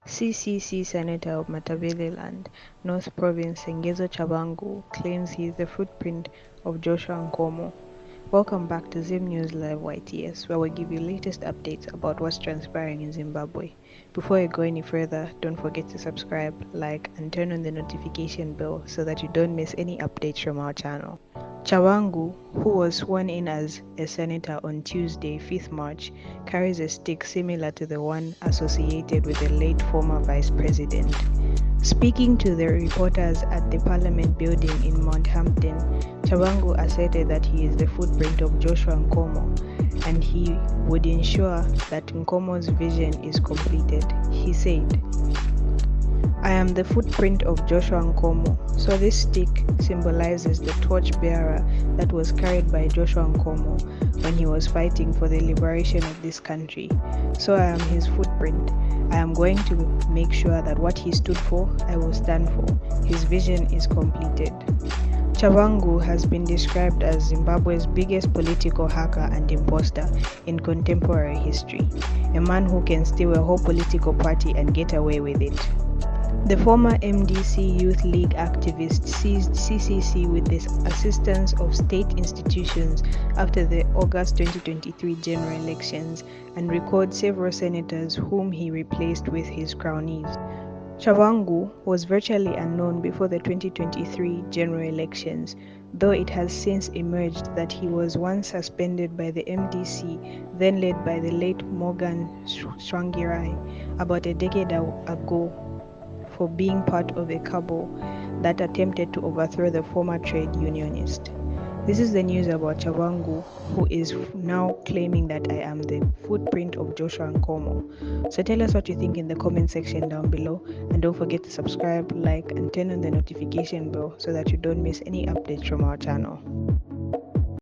CCC Senator of Matabeleland, North Province Tshabangu claims he is the footprint of Joshua Nkomo. Welcome back to Zim News Live YTS, where we give you latest updates about what's transpiring in Zimbabwe. Before you go any further, don't forget to subscribe, like, and turn on the notification bell so that you don't miss any updates from our channel. Tshabangu, who was sworn in as a senator on Tuesday, 5th March, carries a stick similar to the one associated with the late former vice president. Speaking to the reporters at the Parliament building in Mount Hampton, Tshabangu asserted that he is the footprint of Joshua Nkomo and he would ensure that Nkomo's vision is completed. He said, "I am the footprint of Joshua Nkomo, so this stick symbolizes the torch-bearer that was carried by Joshua Nkomo when he was fighting for the liberation of this country. So I am his footprint. I am going to make sure that what he stood for, I will stand for. His vision is completed." Tshabangu has been described as Zimbabwe's biggest political hacker and imposter in contemporary history, a man who can steal a whole political party and get away with it. The former MDC Youth League activist seized CCC with the assistance of state institutions after the August 2023 general elections and recalled several senators whom he replaced with his cronies. Tshabangu was virtually unknown before the 2023 general elections, though it has since emerged that he was once suspended by the MDC, then led by the late Morgan Tsvangirai, about a decade ago, for being part of a cabal that attempted to overthrow the former trade unionist. This is the news about Tshabangu, who is now claiming that I am the footprint of Joshua Nkomo. So tell us what you think in the comment section down below, and don't forget to subscribe, like, and turn on the notification bell so that you don't miss any updates from our channel.